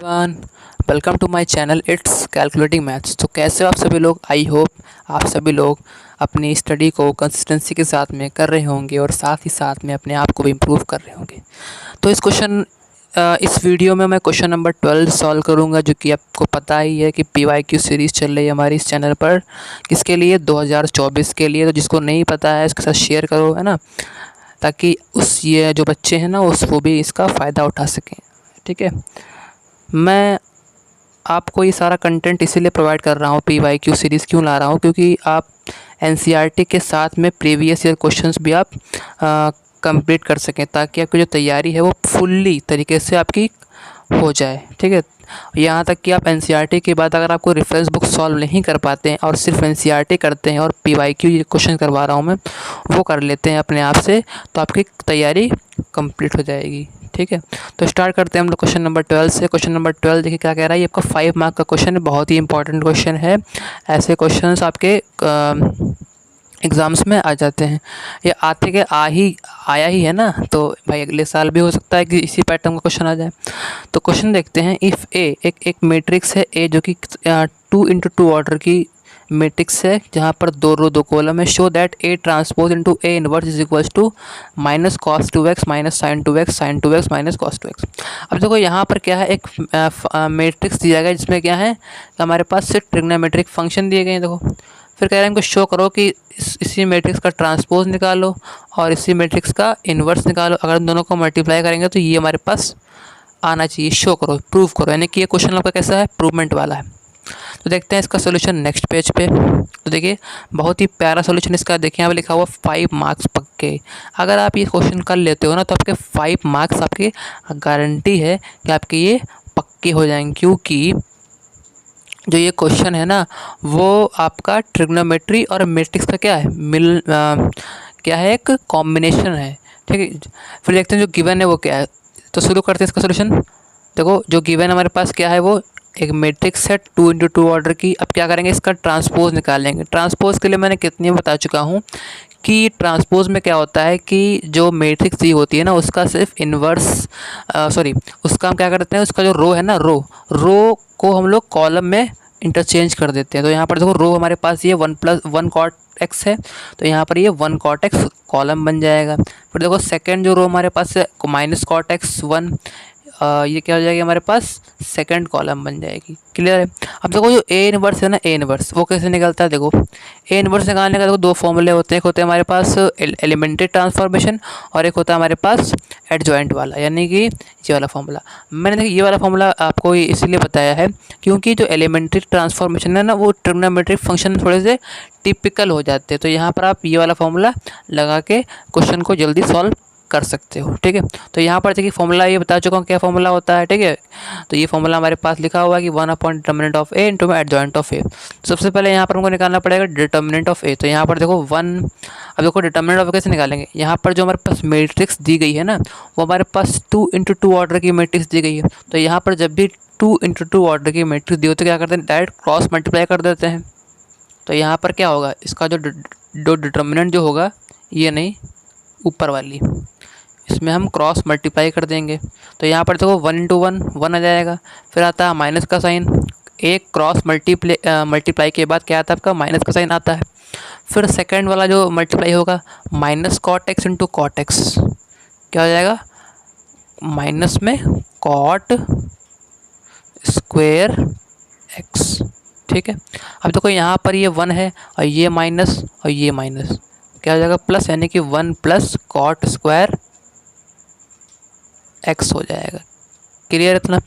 One welcome to my channel it's calculating maths. तो कैसे हो आप सभी लोग। आई होप आप सभी लोग अपनी स्टडी को कंसिस्टेंसी के साथ में कर रहे होंगे और साथ ही साथ में अपने आप को भी इम्प्रूव कर रहे होंगे। तो इस वीडियो में मैं क्वेश्चन नंबर 12 सॉल्व करूंगा, जो कि आपको पता ही है कि PYQ सीरीज़ चल रही है हमारी इस चैनल पर। किसके लिए? 2024 के लिए। तो जिसको नहीं पता है इसके साथ शेयर करो, है ना, ताकि ये जो बच्चे हैं ना वो भी इसका फ़ायदा उठा सकें। ठीक है, मैं आपको ये सारा कंटेंट इसीलिए प्रोवाइड कर रहा हूँ। PYQ सीरीज़ क्यों ला रहा हूँ? क्योंकि आप NCERT के साथ में प्रीवियस ईयर क्वेश्चंस भी आप कंप्लीट कर सकें, ताकि आपकी जो तैयारी है वो फुल्ली तरीके से आपकी हो जाए। ठीक है, यहाँ तक कि आप NCERT के बाद अगर आपको रेफरेंस बुक सॉल्व नहीं कर पाते हैं और सिर्फ NCERT करते हैं और PYQ ये क्वेश्चन करवा रहा हूँ मैं, वो कर लेते हैं अपने आप से, तो आपकी तैयारी कंप्लीट हो जाएगी। ठीक है, तो स्टार्ट करते हैं हम लोग क्वेश्चन नंबर 12 से। क्वेश्चन नंबर 12 देखिए क्या कह रहा है। ये आपका 5 मार्क का क्वेश्चन है, बहुत ही इंपॉर्टेंट क्वेश्चन है। ऐसे क्वेश्चंस आपके एग्ज़ाम्स में आ जाते हैं। ये आया ही है ना, तो भाई अगले साल भी हो सकता है कि इसी पैटर्न का क्वेश्चन आ जाए। तो क्वेश्चन देखते हैं। इफ़ ए एक मैट्रिक्स है ए, जो कि 2x2 ऑर्डर की मैट्रिक्स है, जहाँ पर 2 रो 2 कॉलम है। Show that A transpose into A inverse is equals to minus cos 2x minus sine 2x minus cos 2x। अब देखो यहाँ पर क्या है, एक मैट्रिक्स दिया गया जिसमें क्या है, हमारे पास सिर्फ ट्रिग्नोमेट्रिक फंक्शन दिए गए हैं। देखो फिर कह रहे हैं इनको शो करो कि इसी मैट्रिक्स का ट्रांसपोज निकालो और इसी मैट्रिक्स का इन्वर्स निकालो। अगर दोनों को मल्टीप्लाई करेंगे तो ये हमारे पास आना चाहिए। शो करो, प्रूव करो, यानी कि ये क्वेश्चन आपका कैसा है, प्रूवमेंट वाला है। तो देखते हैं इसका सोल्यूशन नेक्स्ट पेज पे। तो देखिए बहुत ही प्यारा सोल्यूशन इसका। देखिए यहाँ पे लिखा हुआ 5 मार्क्स पक्के। अगर आप ये क्वेश्चन कर लेते हो ना, तो आपके 5 मार्क्स आपके गारंटी है कि आपके ये पक्के हो जाएंगे, क्योंकि जो ये क्वेश्चन है ना वो आपका ट्रिग्नोमेट्री और मैट्रिक्स का क्या है, क्या है, एक कॉम्बिनेशन है। ठीक है, फिर देखते हैं जो गिवन है वो क्या है। तो शुरू करते हैं इसका सोल्यूशन। देखो जो गिवन हमारे पास क्या है, वो एक मैट्रिक्स है 2x2 ऑर्डर की। अब क्या करेंगे, इसका ट्रांसपोज निकालेंगे। ट्रांसपोज के लिए मैंने कितनी बता चुका हूँ कि ट्रांसपोज में क्या होता है कि जो मैट्रिक्स दी होती है ना उसका सिर्फ इन्वर्स उसका हम क्या करते हैं, उसका जो रो है ना, रो को हम लोग कॉलम में इंटरचेंज कर देते हैं। तो यहाँ पर देखो रो हमारे पास ये 1 कॉट x है, तो यहाँ पर ये 1 कॉट x कॉलम बन जाएगा। फिर देखो सेकंड जो रो हमारे पास है माइनस कॉट x 1, ये क्या हो जाएगी, हमारे पास सेकंड कॉलम बन जाएगी। क्लियर है। अब देखो जो ए इनवर्स है ना, ए इनवर्स वो कैसे निकलता है। देखो ए इनवर्स निकालने का देखो 2 फॉर्मूले होते हैं। एक होता है हमारे पास एलिमेंट्री ट्रांसफॉर्मेशन और एक होता है हमारे पास एडजॉइंट वाला, यानी कि ये वाला फॉर्मूला। मैंने देखिए ये वाला फॉर्मूला आपको इसलिए बताया है क्योंकि जो एलिमेंट्री ट्रांसफॉर्मेशन है ना वो ट्रिग्नोमेट्रिक फंक्शन थोड़े से टिपिकल हो जाते हैं। तो यहाँ पर आप ये वाला फॉर्मूला लगा के क्वेश्चन को जल्दी सॉल्व कर सकते हो। ठीक है, तो यहाँ पर देखिए फॉर्मूला ये बता चुका हूँ क्या फॉर्मूला होता है। ठीक है, तो ये फॉर्मूला हमारे पास लिखा हुआ है कि 1/डिटर्मिनेंट of A into adjoint of A. सबसे पहले यहाँ पर हमको निकालना पड़ेगा डिटर्मिनेंट ऑफ ए। तो यहाँ पर देखो 1। अब देखो डिटर्मिनेंट ऑफ कैसे निकालेंगे, यहाँ पर जो हमारे पास मैट्रिक्स दी गई है ना वो हमारे पास 2x2 ऑर्डर की मैट्रिक्स दी गई है। तो यहाँ पर जब भी 2x2 ऑर्डर की मैट्रिक्स दी हो तो क्या करते हैं, डायरेक्ट क्रॉस मल्टीप्लाई कर देते हैं। तो यहाँ पर क्या होगा, इसका जो डिटर्मिनेंट जो होगा, ये नहीं ऊपर वाली, इसमें हम क्रॉस मल्टीप्लाई कर देंगे। तो यहाँ पर देखो 1 × 1 1 आ जाएगा। फिर आता है माइनस का साइन, एक क्रॉस मल्टीप्लाई के बाद क्या आता है आपका, माइनस का साइन आता है। फिर सेकंड वाला जो मल्टीप्लाई होगा minus cot x into cot x, क्या हो जाएगा, माइनस में कॉट स्क्वेयर x। ठीक है, अब देखो यहाँ पर ये 1 है और ये माइनस और ये माइनस, क्या हो जाएगा, प्लस, यानी कि 1 प्लस कॉट स्क्वायर x हो जाएगा। क्लियर इतना।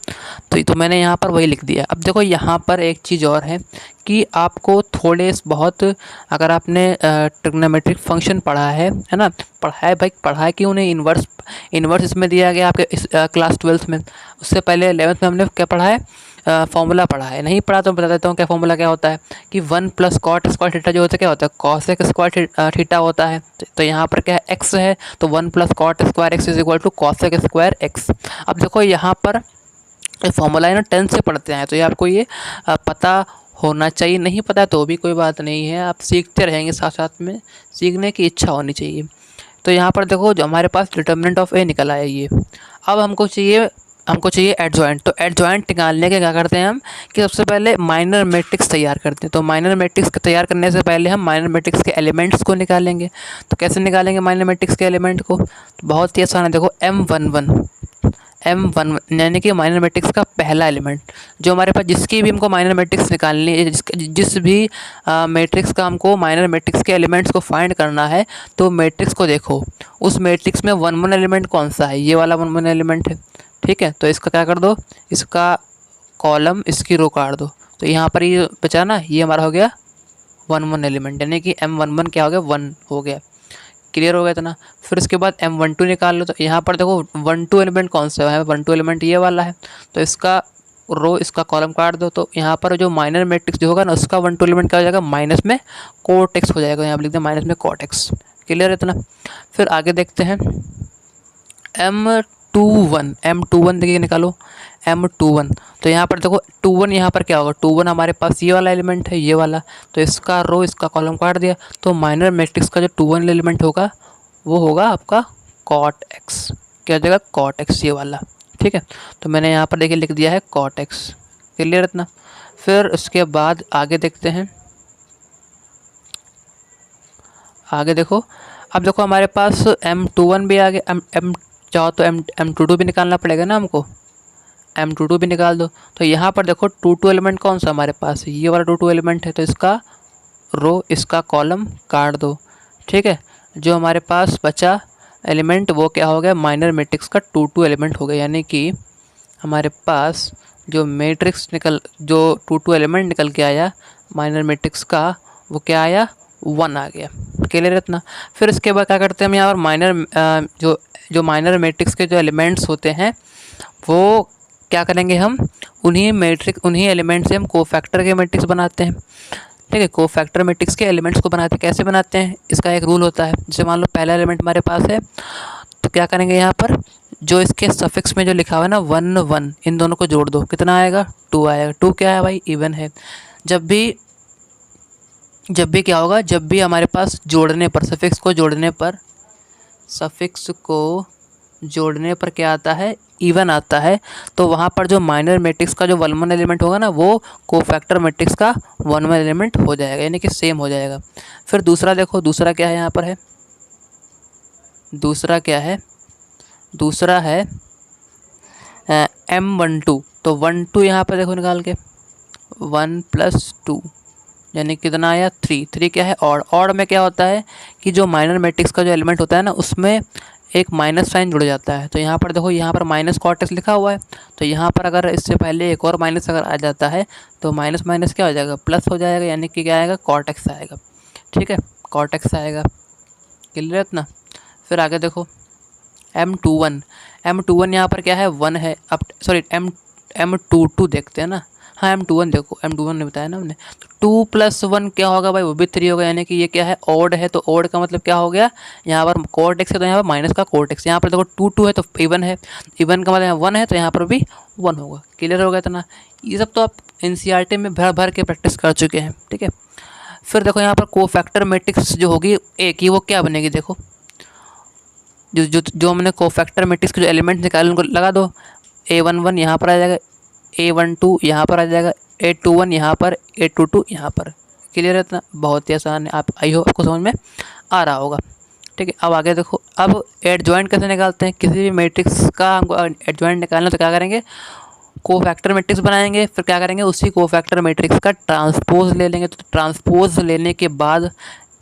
तो मैंने यहाँ पर वही लिख दिया। अब देखो यहाँ पर एक चीज़ और है कि आपको थोड़े बहुत, अगर आपने ट्रिग्नोमेट्रिक फंक्शन पढ़ा है ना, पढ़ा है भाई, पढ़ा है क्यों नहीं, इन्वर्स इसमें दिया गया आपके इस क्लास 12th में। उससे पहले 11th में हमने क्या पढ़ा है, फॉर्मूला पढ़ा है। नहीं पढ़ा तो बता देता हूँ क्या फॉर्मूला क्या होता है कि 1 प्लस कॉट स्क्वायर थीटा जो होता है क्या होता है, कॉसेक स्क्वायर थीटा होता है। तो यहाँ पर क्या है, x है, तो 1 plus cot square x is equal to cosec square x। अब देखो यहाँ पर फॉर्मूला है ना 10 से पढ़ते हैं, तो ये आपको ये पता होना चाहिए। नहीं पता तो भी कोई बात नहीं है, आप सीखते रहेंगे, साथ साथ में सीखने की इच्छा होनी चाहिए। तो यहाँ पर देखो जो हमारे पास डिटर्मिनेंट ऑफ ए निकला है ये। अब हमको चाहिए हमको चाहिए एडजॉइंट। तो एडजॉइंट निकालने के क्या करते हैं हम कि सबसे पहले माइनर मैट्रिक्स तैयार करते हैं। तो माइनर मैट्रिक्स तैयार करने से पहले हम माइनर मैट्रिक्स के एलिमेंट्स को निकालेंगे। तो कैसे निकालेंगे माइनर मैट्रिक्स के एलिमेंट को? तो बहुत ही आसान है, देखो M11 यानी कि माइनर मैट्रिक्स का पहला एलिमेंट जो हमारे पास, जिसकी भी हमको माइनर मैट्रिक्स निकालनी है, जिस भी मैट्रिक्स का हमको माइनर मैट्रिक्स के एलिमेंट्स को फाइंड करना है, तो मैट्रिक्स को देखो उस मैट्रिक्स में 1 1 एलिमेंट कौन सा है, ये वाला 1 1 एलिमेंट है। ठीक है, तो इसका क्या कर दो, इसका कॉलम इसकी रो काट दो। तो यहाँ पर ये बचा ना, ये हमारा हो गया 1 1 एलिमेंट, यानी कि M11 क्या हो गया, 1 हो गया। क्लियर हो गया इतना। फिर उसके बाद M12 निकाल लो। तो यहाँ पर देखो 1 2 एलिमेंट कौन सा है, 1 2 एलिमेंट ये वाला है। तो इसका रो इसका कॉलम काट दो। तो यहाँ पर जो माइनर मैट्रिक्स जो होगा ना, उसका 1 2 एलिमेंट क्या हो जाएगा, माइनस में कोट x हो जाएगा। यहाँ पर लिखते हैं माइनस में कोट x। क्लियर है इतना। फिर आगे देखते हैं M21 देखिए निकालो M21। तो यहाँ पर देखो 21 यहाँ पर क्या होगा, 21 हमारे पास ये वाला एलिमेंट है, ये वाला। तो इसका रो इसका कॉलम काट दिया। तो माइनर मैट्रिक्स का जो 21 एलिमेंट होगा वो होगा आपका कॉट x। क्या हो जाएगा, कॉट x ये वाला। ठीक है, तो मैंने यहाँ पर देखिए लिख दिया है कॉट x। क्लियर इतना। फिर उसके बाद आगे देखते हैं, आगे देखो। अब देखो हमारे पास M21 भी आ गया। M चाहो तो M22 भी निकालना पड़ेगा ना हमको, M22 भी निकाल दो। तो यहाँ पर देखो 2 2 एलिमेंट कौन सा हमारे पास, ये वाला 2 2 एलिमेंट है। तो इसका रो इसका कॉलम काट दो। ठीक है, जो हमारे पास बचा एलिमेंट वो क्या हो गया, माइनर मैट्रिक्स का 2 2 एलिमेंट हो गया। यानी कि हमारे पास जो मैट्रिक्स जो 2 2 एलिमेंट निकल के आया माइनर मैट्रिक्स का, वो क्या आया, 1 आ गया। क्लियर इतना। फिर इसके बाद क्या करते हैं हम, यहाँ पर माइनर जो माइनर मैट्रिक्स के जो एलिमेंट्स होते हैं वो क्या करेंगे, हम उन्हीं एलिमेंट से हम कोफैक्टर के मैट्रिक्स बनाते हैं। ठीक है, कोफैक्टर मैट्रिक्स के एलिमेंट्स को बनाते हैं। कैसे बनाते हैं, इसका एक रूल होता है। जैसे मान लो पहला एलिमेंट हमारे पास है, तो क्या करेंगे, यहाँ पर जो इसके सफिक्स में जो लिखा हुआ है ना 1 1, इन दोनों को जोड़ दो। कितना आएगा, 2 आएगा। 2 क्या है भाई, इवन है। जब भी क्या होगा, जब भी हमारे पास जोड़ने पर, सफिक्स को जोड़ने पर क्या आता है, इवन आता है। तो वहाँ पर जो माइनर मैट्रिक्स का जो 1 1 एलिमेंट होगा ना, वो कोफैक्टर मैट्रिक्स का 1 1 एलिमेंट हो जाएगा, यानी कि सेम हो जाएगा। फिर दूसरा देखो, दूसरा क्या है यहाँ पर है, दूसरा क्या है, दूसरा है M12। तो 1 2 यहाँ पर देखो निकाल के, 1 + 2 यानी कितना आया, 3। 3 क्या है, ऑड में क्या होता है कि जो माइनर मैट्रिक्स का जो एलिमेंट होता है ना, उसमें एक माइनस साइन जुड़ जाता है। तो यहाँ पर देखो, यहाँ पर माइनस कॉट x लिखा हुआ है। तो यहाँ पर अगर इससे पहले एक और माइनस अगर आ जाता है, तो माइनस माइनस क्या हो जाएगा, प्लस हो जाएगा। यानी कि क्या आएगा, कॉट x आएगा। ठीक है, कॉट x आएगा। क्लियर है इतना। फिर आगे देखो M21 यहाँ पर क्या है, 1 है। अब सॉरी M22 देखते हैं ना। हाँ, M21 देखो, M21 ने बताया ना हमने। तो 2 + 1 क्या होगा भाई, वो भी 3 होगा। यानी कि ये क्या है, ऑड है। तो ऑड का मतलब क्या हो गया, यहाँ पर कॉट x है तो यहाँ पर माइनस का कॉट x। यहाँ पर देखो 2 2 है तो इवन है, इवन का मतलब 1 है तो यहाँ पर भी 1 होगा। क्लियर होगा इतना। ये सब तो आप NCERT में भर भर के प्रैक्टिस कर चुके हैं। ठीक है, फिर देखो यहाँ पर कोफैक्टर मैट्रिक्स जो होगी ए की, वो क्या बनेगी, देखो जो हमने कोफैक्टर मैट्रिक्स के जो एलिमेंट निकाले उनको लगा दो। A11 यहाँ पर आ जाएगा, A12 यहाँ पर आ जाएगा, A21 यहाँ पर, A22 यहाँ पर। क्लियर है इतना, बहुत ही आसान है। आप आई हो आपको समझ में आ रहा होगा। ठीक है, अब आगे देखो, अब एडजॉइंट कैसे निकालते हैं। किसी भी मैट्रिक्स का हमको एडजॉइंट निकालना तो क्या करेंगे, कोफैक्टर मैट्रिक्स बनाएंगे। फिर क्या करेंगे, उसी कोफैक्टर मैट्रिक्स का ट्रांसपोज ले लेंगे। तो ट्रांसपोज लेने के बाद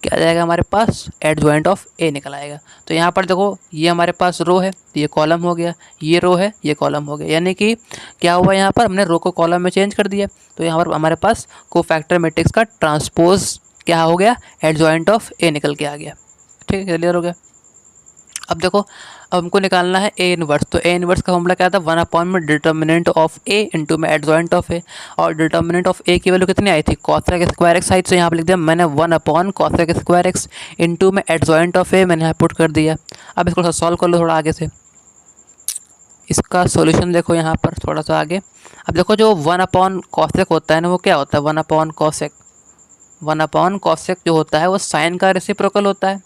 क्या आ जाएगा हमारे पास, एडजॉइंट ऑफ ए निकल आएगा। तो यहाँ पर देखो, ये हमारे पास रो है, ये कॉलम हो गया, ये रो है, ये कॉलम हो गया। यानी कि क्या हुआ, यहाँ पर हमने रो को कॉलम में चेंज कर दिया। तो यहाँ पर हमारे पास कोफैक्टर मैट्रिक्स का ट्रांसपोज क्या हो गया, एडजॉइंट ऑफ ए निकल के आ गया। ठीक है, क्लियर हो गया। अब देखो, अब हमको निकालना है ए इनवर्स। तो ए इनवर्स का फॉर्मूला क्या था, 1 डिटर्मिनेंट ऑफ ए इंटू में एडजॉइंट ऑफ ए। और डिटर्मिनेंट ऑफ ए की वैल्यू कितनी आई थी, cos² x आई। तो यहाँ पर लिख दिया मैंने 1/cos² x इंटू में एडजॉइंट ऑफ ए मैंने यहाँ पुट कर दिया। अब इसको सॉल्व कर लो थोड़ा आगे से। इसका सॉल्यूशन देखो यहाँ पर थोड़ा सा आगे। अब देखो, जो 1/cos होता है ना, वो क्या होता है, 1/cos जो होता है वो साइन का रेसिप्रोकल होता है।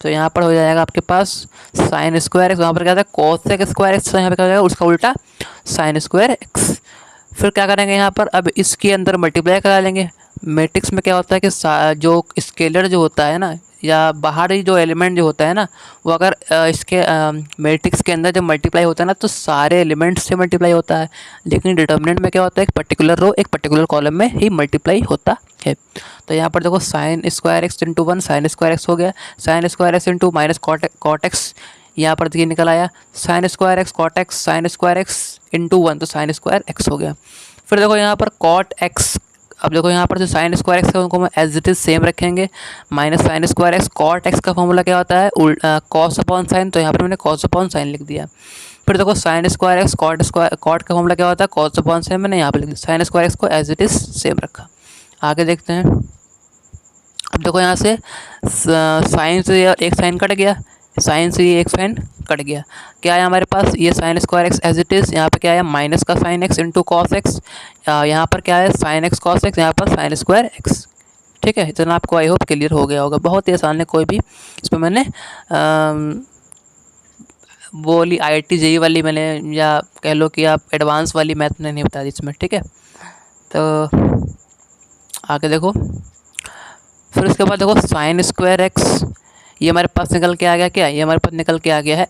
तो यहाँ पर हो जाएगा आपके पास साइन स्क्वायर एक्स, वहाँ पर क्या था कोसेक स्क्वायर एक्स, तो यहाँ पर क्या हो जाएगा उसका उल्टा साइन स्क्वायर एक्स। फिर क्या करेंगे यहाँ पर, अब इसके अंदर मल्टीप्लाई करा लेंगे। मैट्रिक्स में क्या होता है कि जो स्केलर जो होता है ना, या बाहरी जो एलिमेंट जो होता है ना, वो अगर इसके मैट्रिक्स के अंदर जब मल्टीप्लाई होता है ना, तो सारे एलिमेंट्स से मल्टीप्लाई होता है। लेकिन डिटर्मिनेंट में क्या होता है, एक पर्टिकुलर रो एक पर्टिकुलर कॉलम में ही मल्टीप्लाई होता है। तो यहाँ पर देखो sine square x into 1 sine square x हो गया, sine square x into minus cot x, यहाँ पर देखिए निकल आया sine square x cot x, sine square x into 1 तो साइन स्क्वायर एक्स हो गया। फिर देखो यहाँ पर कॉट एक्स, अब देखो यहाँ पर जो साइन स्क्वायर एक्स है उनको हम एज इट इज़ सेम रखेंगे, minus sine square x. Cot x का फॉर्मूला क्या होता है, कॉस अपॉन साइन, तो यहाँ पर मैंने कॉस अपॉन साइन लिख दिया। फिर देखो साइन स्क्वायर एक्स कॉट का फॉर्मूला क्या होता है, कॉस अपॉन साइन, मैंने यहाँ पर लिख दिया। साइन स्क्वायर एक्स को एज इट इज़ सेम रखा। आगे देखते हैं। अब देखो यहाँ से साइन से एक साइन कट गया, साइन से ये एक साइन कट गया, क्या है हमारे पास, ये sine square x as it is, यहाँ पे क्या है माइनस का sine x into cos x, यहाँ पर क्या है साइन एक्स कॉस एक्स, यहाँ पर साइन स्क्वायर एक्स। ठीक है, इतना आपको आई होप क्लियर हो गया होगा। बहुत ही आसान है, कोई भी इसमें मैंने वो वाली IIT JEE वाली मैंने, या कह लो कि आप एडवांस वाली मैथ मैंने नहीं बता दी इसमें। ठीक है, तो आगे देखो। फिर उसके बाद देखो साइन स्क्वायर एक्स, ये हमारे पास निकल के आ गया, क्या ये हमारे पास निकल के आ गया है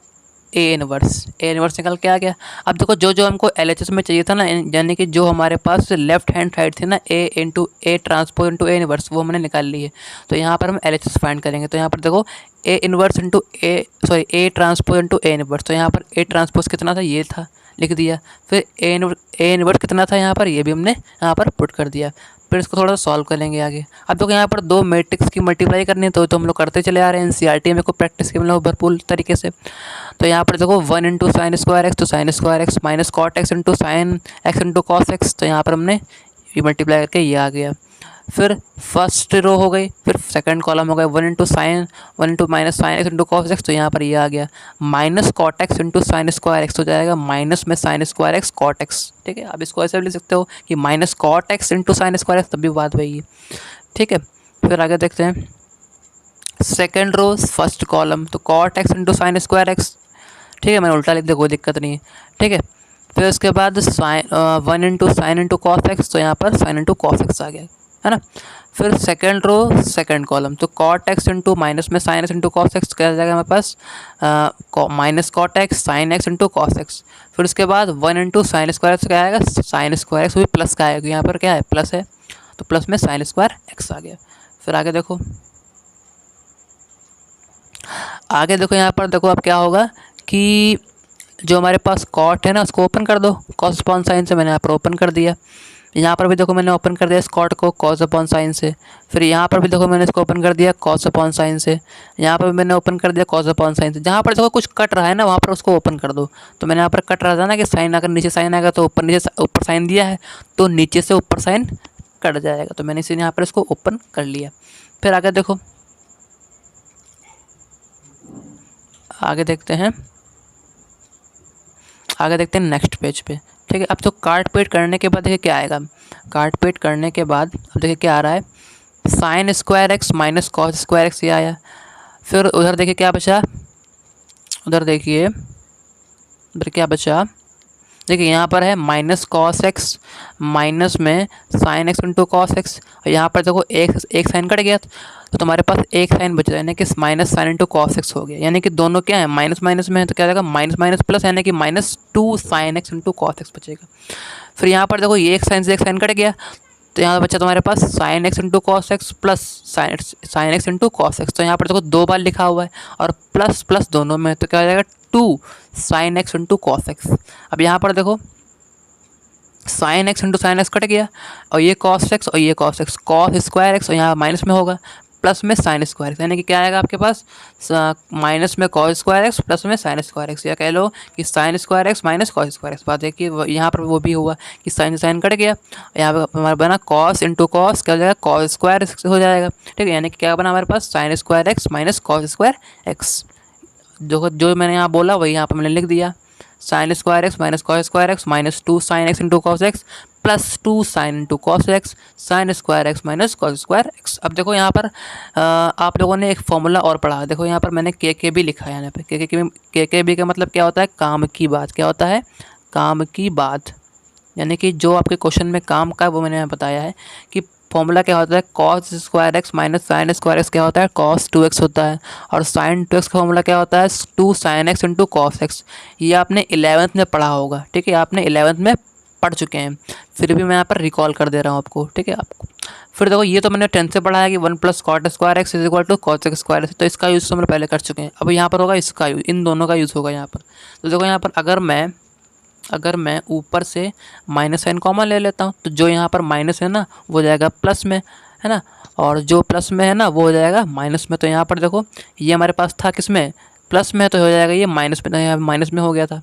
ए इनवर्स निकल के आ गया। अब देखो जो हमको LHS में चाहिए था ना, यानी कि जो हमारे पास लेफ्ट हैंड साइड थी ना, A into A transpose into A inverse, वो हमने निकाल ली है। तो यहाँ पर हम LHS फाइंड करेंगे। तो यहाँ पर देखो A inverse into A transpose into A inverse, तो यहाँ पर ए ट्रांसपोज कितना था, ये था, लिख दिया। फिर ए इनवर्स कितना था यहाँ पर, ये भी हमने यहाँ पर पुट कर दिया। फिर इसको थोड़ा सा सॉल्व करेंगे आगे। अब देखो यहाँ पर दो मैट्रिक्स की मल्टीप्लाई करनी है, तो हम लोग करते चले आ रहे हैं, NCERT में को प्रैक्टिस की मतलब भरपूर तरीके से। तो यहाँ पर देखो 1 इंटू साइन स्क्वायर एक्स, तो sine square x minus cot x into sine x into cos x, तो यहाँ पर हमने ये मल्टीप्लाई करके ये आ गया। फिर फर्स्ट रो हो गई, फिर सेकंड कॉलम हो गया 1 into minus sine x into cos x, तो यहाँ पर ये आ गया minus cot x into sine square x, हो जाएगा माइनस में sine square x cot x. ठीक है, अब इसको ऐसे भी लिख सकते हो कि minus cot x into sine square x, तब भी बात वही है। ठीक है, फिर आगे देखते हैं सेकेंड रो फर्स्ट कॉलम, तो cot x into sine square x. ठीक है, मैंने उल्टा लिख दिया, कोई दिक्कत नहीं है। ठीक है, फिर उसके बाद sine 1 into sine into cos x, तो यहाँ पर साइन इंटू कॉस एक्स आ गया, है ना। फिर सेकंड रो सेकंड कॉलम, तो कॉट एक्स इंटू माइनस में sine x into cos X, क्या जाएगा हमारे पास minus cot x sine x into cos X. फिर उसके बाद 1 इंटू साइन स्क्वायर एक्स, क्या आएगा साइन स्क्वायर एक्स, वो भी प्लस का आएगा, यहाँ पर क्या है प्लस है, तो प्लस में साइन स्क्वायर एक्स आ गया। फिर आगे देखो, यहाँ पर देखो अब क्या होगा कि जो हमारे पास कॉट है ना, उसको ओपन कर दो, कॉस अपॉन साइन से मैंने यहाँ पर ओपन कर दिया। यहाँ पर भी देखो मैंने ओपन कर दिया इस कॉट को कॉस अपॉन साइन से। फिर यहाँ पर भी देखो मैंने इसको ओपन कर दिया कॉस अपॉन साइन से। यहाँ पर भी मैंने ओपन कर दिया कॉस अपॉन साइन से। जहाँ पर देखो कुछ कट रहा है ना, वहाँ पर उसको ओपन कर दो। तो मैंने यहाँ पर कट रहा था ना कि साइन, अगर नीचे साइन आएगा तो ऊपर साइन दिया है, तो नीचे से ऊपर साइन कट जाएगा, तो मैंने इसीलिए यहाँ पर इसको ओपन कर लिया। फिर आगे देखो, आगे देखते हैं नेक्स्ट पेज पे। ठीक है, अब तो काट पेट करने के बाद देखिए क्या आएगा, काट पेट करने के बाद अब देखिए क्या आ रहा है, sign square x minus cos square x, ये आया। फिर उधर देखिए क्या बचा, उधर क्या बचा, देखिए यहाँ पर है माइनस कॉस एक्स माइनस में sine x into cos x, और यहाँ पर देखो एक साइन कट गया, तो तुम्हारे पास एक साइन बच रहा है, यानी कि minus sign into cos x हो गया। यानी कि दोनों क्या है माइनस माइनस में है, तो क्या जाएगा माइनस माइनस प्लस, यानी कि -2 sine x into cos x बचेगा। फिर यहाँ पर देखो ये एक साइन से एक साइन कट गया, तो यहाँ बच्चा तुम्हारे पास sine x into cos X plus sine x into cos x, तो यहाँ पर देखो 2 बार लिखा हुआ है और प्लस प्लस दोनों में, तो क्या हो जाएगा 2 sine x into cos x. अब यहाँ पर देखो sine x into sine x cut गया, और ये कॉस एक्स और ये cos x, cos square x, और यहाँ माइनस में होगा प्लस में साइन स्क्वायर एक्स, यानी कि क्या आएगा आपके पास माइनस में कॉस स्क्वायर एक्स प्लस में साइन स्क्वायर एक्स, या कह लो कि sign square x minus cos square x. बात देखिए यहाँ पर वो भी हुआ कि साइन से साइन कट गया, यहाँ पर हमारा बना कॉस इंटू कॉस, क्या हो जाएगा कॉस स्क्वायर एक्स हो जाएगा। ठीक है, यानी कि क्या बना हमारे पास sine square x minus cos square X. जो मैंने यहाँ बोला वही यहाँ पर मैंने लिख दिया, sign square x minus cos square x -2 sine x into cos x +2 sign into cos x sine square x minus cos square X. अब देखो यहाँ पर आप लोगों ने एक फॉर्मूला और पढ़ा, देखो यहाँ पर मैंने के बी लिखा है, यहाँ पे के बी का मतलब क्या होता है, काम की बात। क्या होता है, काम की बात, यानी कि जो आपके क्वेश्चन में काम का है वो मैंने यहाँ बताया है कि फॉर्मूला क्या होता है, cos square x minus sine square x क्या होता है, cos 2x होता है। और साइन 2x का फॉर्मूला क्या होता है, 2 sin x into cos x. ये आपने 11th में पढ़ा होगा, ठीक है, आपने 11th में पढ़ चुके हैं, फिर भी मैं यहाँ पर रिकॉल कर दे रहा हूँ आपको, ठीक है। आपको फिर देखो ये तो मैंने 10th से पढ़ा है कि 1 + cot square x is equal to cos x square, तो इसका यूज़ तो हम पहले कर चुके हैं। अब यहाँ पर होगा इसका यूज़, इन दोनों का यूज़ होगा यहाँ पर। तो देखो यहाँ पर अगर मैं ऊपर से माइनस साइन कॉमन ले लेता हूँ तो जो यहाँ पर माइनस है ना वो जाएगा प्लस में, है ना, और जो प्लस में है ना वो हो जाएगा माइनस में। तो यहाँ पर देखो ये हमारे पास था किस में, प्लस में, तो हो जाएगा ये माइनस में, तो यहाँ माइनस में हो गया था।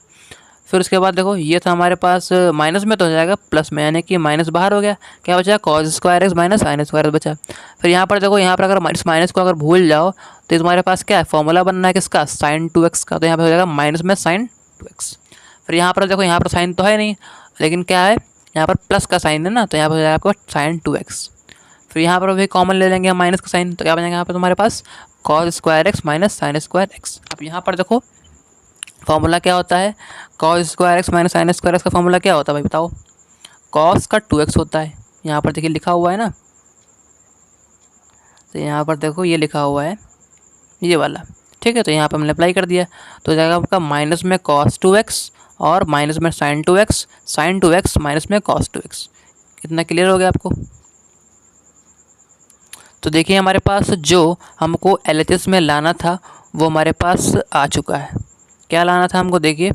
फिर उसके बाद देखो ये था हमारे पास माइनस में, तो हो जाएगा प्लस में, यानी कि माइनस बाहर हो गया, क्या बचा, cos square x minus sine square x बचा। फिर यहाँ पर देखो, यहाँ पर अगर माइनस को अगर भूल जाओ तो तुम्हारे पास क्या है, फॉर्मूला बनना है किसका, साइन 2x का, तो यहाँ पर हो जाएगा माइनस में साइन 2x। फिर यहाँ पर देखो, यहाँ पर साइन तो है नहीं, लेकिन क्या है, यहाँ पर प्लस का साइन है ना, तो यहाँ पर हो जाएगा आपका साइन 2x। फिर यहाँ पर भी कॉमन ले लेंगे हम माइनस का साइन, तो क्या बनेगा यहाँ पर तुम्हारे पास cos square x minus sine square X. अब यहाँ पर देखो फॉर्मूला क्या होता है, cos square x minus sine square X का फॉर्मूला क्या होता है भाई बताओ, कॉस का 2x होता है, यहाँ पर देखिए लिखा हुआ है ना, तो यहाँ पर देखो ये लिखा हुआ है ये वाला, ठीक है। तो यहाँ पर हमने अप्लाई कर दिया, तो जाएगा आपका माइनस में cos 2x और माइनस में sin 2x माइनस में cos 2x। कितना क्लियर हो गया आपको। तो देखिए हमारे पास जो हमको LHS में लाना था वो हमारे पास आ चुका है। क्या लाना था हमको, देखिए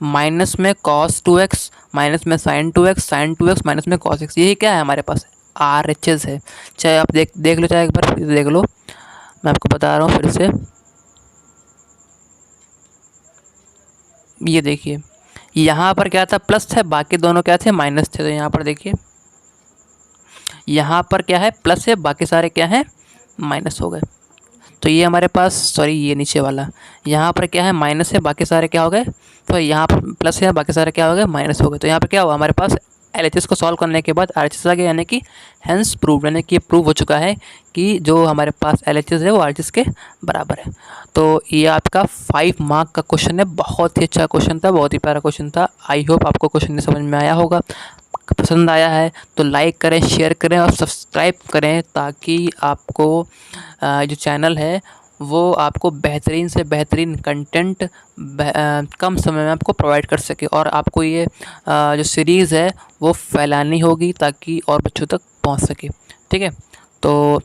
माइनस में cos 2x माइनस में sin 2x माइनस में cos x, यही क्या है हमारे पास, RHS है। चाहे आप देख लो, चाहे एक बार फिर देख लो, मैं आपको बता रहा हूँ फिर से। ये देखिए यहाँ पर क्या था, प्लस है, बाकी दोनों क्या थे, माइनस थे। तो यहाँ पर देखिए यहाँ पर क्या है, प्लस है, बाकी सारे क्या हैं, माइनस हो गए। तो ये हमारे पास, सॉरी ये नीचे वाला, यहाँ पर क्या है, माइनस है, बाकी सारे क्या हो गए, तो यहाँ पर प्लस है, बाकी सारे क्या हो गए, माइनस हो गए। तो यहाँ पर क्या हुआ, हमारे पास LHS को सॉल्व करने के बाद RHS आ गया, यानी कि हेंस प्रूव, यानी कि ये प्रूव हो चुका है कि जो हमारे पास LHS है वो RHS के बराबर है। तो ये आपका 5 मार्क का क्वेश्चन है, बहुत ही अच्छा क्वेश्चन था, बहुत ही प्यारा क्वेश्चन था। आई होप आपको क्वेश्चन समझ में आया होगा। पसंद आया है तो लाइक करें, शेयर करें और सब्सक्राइब करें, ताकि आपको जो चैनल है वो आपको बेहतरीन से बेहतरीन कंटेंट कम समय में आपको प्रोवाइड कर सके, और आपको ये जो सीरीज़ है वो फैलानी होगी ताकि और बच्चों तक पहुंच सके, ठीक है। तो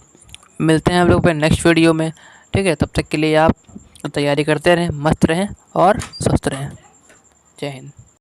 मिलते हैं हम लोग पे नेक्स्ट वीडियो में, ठीक है। तब तक के लिए आप तैयारी करते रहें, मस्त रहें और स्वस्थ रहें। जय हिंद।